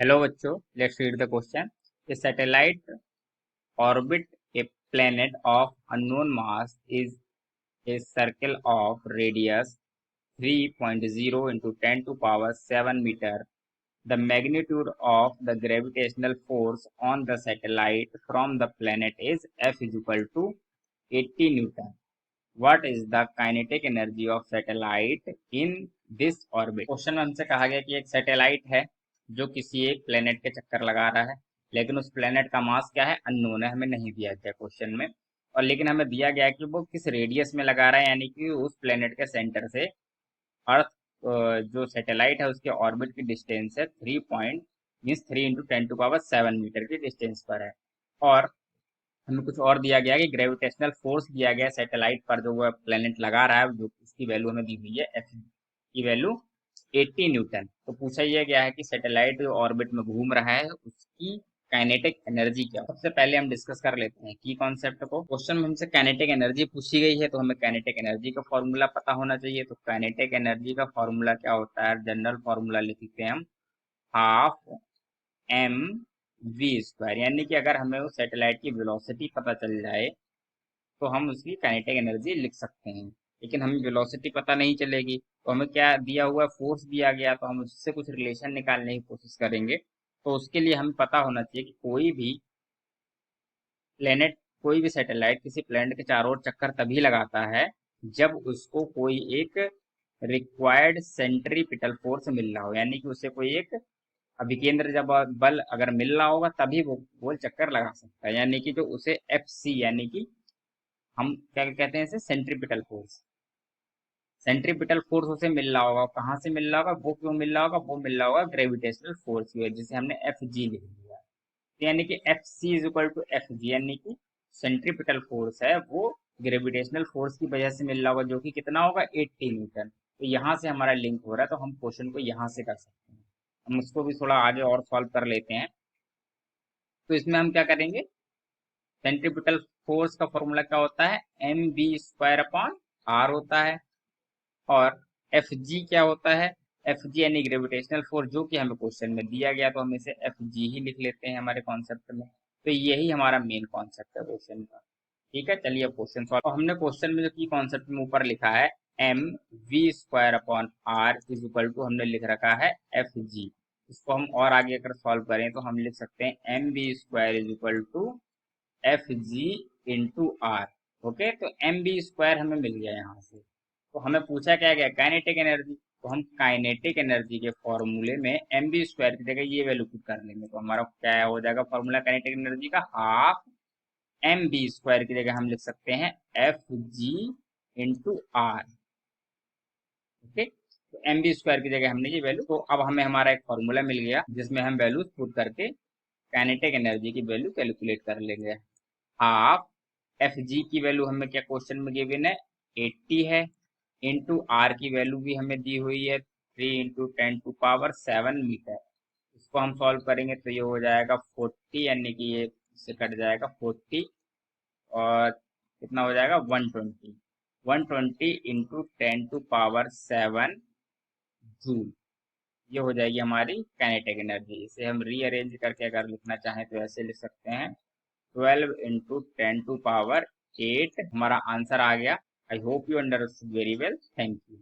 Hello बच्चों, let's read the question. A satellite orbit a planet of unknown mass is a circle of radius 3.0 into 10 to power 7 meter. The magnitude of the gravitational force on the satellite from the planet is F is equal to 80 Newton. What is the kinetic energy of satellite in this orbit? Question में हमसे कहा गया कि एक satellite है जो किसी एक प्लेनेट के चक्कर लगा रहा है, लेकिन उस प्लेनेट का मास क्या है, अननोन है, हमें नहीं दिया गया क्वेश्चन में। और लेकिन हमें दिया गया है कि वो किस रेडियस में लगा रहा है, यानी कि उस प्लेनेट के सेंटर से अर्थ जो सैटेलाइट है उसके ऑर्बिट की डिस्टेंस है 3 इंटू 10 टू पावर 7 मीटर की डिस्टेंस पर है। और हमें कुछ और दिया गया है कि ग्रेविटेशनल फोर्स दिया गया है सैटेलाइट पर जो वो प्लेनेट लगा रहा है, जो उसकी वैल्यू हमें दी हुई है, एफ की वैल्यू 80 न्यूटन। तो पूछा यह गया है कि सैटेलाइट जो ऑर्बिट में घूम रहा है उसकी काइनेटिक एनर्जी क्या है। सबसे पहले हम डिस्कस कर लेते हैं की कॉन्सेप्ट को। क्वेश्चन में हमसे काइनेटिक एनर्जी पूछी गई है, तो हमें काइनेटिक एनर्जी का फॉर्मूला पता होना चाहिए। तो काइनेटिक एनर्जी का फॉर्मूला क्या होता है, जनरल फॉर्मूला लिखते हैं हम, हाफ एम वी स्क्वायर। यानी कि अगर हमें उस सैटेलाइट की वेलोसिटी पता चल जाए तो हम उसकी काइनेटिक एनर्जी लिख सकते हैं। लेकिन हमें वेलोसिटी पता नहीं चलेगी, तो हमें क्या दिया हुआ है, फोर्स दिया गया, तो हम उससे कुछ रिलेशन निकालने की कोशिश करेंगे। तो उसके लिए हमें पता होना चाहिए कि प्लेनेट कोई भी सैटेलाइट किसी प्लेनेट के चारों ओर चक्कर तभी लगाता है जब उसको कोई एक रिक्वायर्ड सेंट्रीपिटल फोर्स मिल रहा हो, यानी कि उसे कोई एक अभिकेंद्र जब बल अगर मिल रहा होगा तभी वो गोल चक्कर लगा सकता है। यानी कि जो उसे एफ सी, यानी कि हम क्या कहते हैं इसे, सेंट्रीपिटल फोर्स। सेंट्रीपिटल फोर्स उसे मिल रहा होगा, कहाँ से मिल रहा होगा, वो क्यों मिल रहा होगा, वो मिल रहा होगा ग्रेविटेशनल फोर्स की वजह, जिसे हमने एफ जी लिख दिया। तो यानी कि F C is equal to F G, यानी कि सेंट्रीपिटल फोर्स है वो ग्रेविटेशनल फोर्स की वजह से मिल रहा होगा, जो कि कितना होगा, 80 न्यूटन। तो यहाँ से हमारा लिंक हो रहा है, तो हम क्वेश्चन को यहाँ से कर सकते हैं। हम उसको भी थोड़ा आगे और सॉल्व कर लेते हैं। तो इसमें हम क्या करेंगे, सेंट्रीपिटल फोर्स का फॉर्मूला क्या होता है, m v square upon r होता है। और एफ जी क्या होता है, एफ जी यानी ग्रेविटेशनल फोर्स, जो कि हमें क्वेश्चन में दिया गया, तो हम इसे एफ जी ही लिख लेते हैं हमारे कॉन्सेप्ट में। तो यही हमारा मेन कॉन्सेप्ट है क्वेश्चन का। ठीक है, चलिए अब क्वेश्चन सॉल्व। तो हमने क्वेश्चन में जो की कॉन्सेप्ट में ऊपर लिखा है, m v square upon r is equal to, हमने लिख रखा है एफ जी। इसको हम और आगे अगर सॉल्व करें तो हम लिख सकते हैं m v square is equal to F G into r. Okay, तो एम बी स्क्वायर हमें मिल गया यहाँ से। तो हमें पूछा क्या गया, काइनेटिक एनर्जी। तो हम काइनेटिक एनर्जी के फॉर्मूले में एम बी स्क्वायर की जगह ये वैल्यू पुट कर लेंगे, तो हमारा क्या हो जाएगा फॉर्मूला काइनेटिक एनर्जी का, हाफ एम बी स्क्वायर की जगह हम लिख सकते हैं F G into r. Okay, तो एम बी स्क्वायर की जगह हमने ये वैल्यू, तो अब हमें हमारा एक फॉर्मूला मिल गया जिसमें हम वैल्यूज पुट करके काइनेटिक एनर्जी की वैल्यू कैलकुलेट कर लेंगे। हाफ एफ जी की वैल्यू हमें क्या क्वेश्चन में गिवन है, 80 है, इंटू आर की वैल्यू भी हमें दी हुई है 3 इंटू 10 टू पावर 7 मीटर। इसको हम सॉल्व करेंगे तो ये हो जाएगा 40, यानी कि ये इससे कट जाएगा 40, और कितना हो जाएगा 120। 120 इंटू 10 टू पावर 7 जूल, ये हो जाएगी हमारी काइनेटिक एनर्जी। इसे हम रीअरेंज करके अगर लिखना चाहें तो ऐसे लिख सकते हैं, 12 इंटू 10 टू पावर 8 हमारा आंसर आ गया। I hope you understood very well, thank you.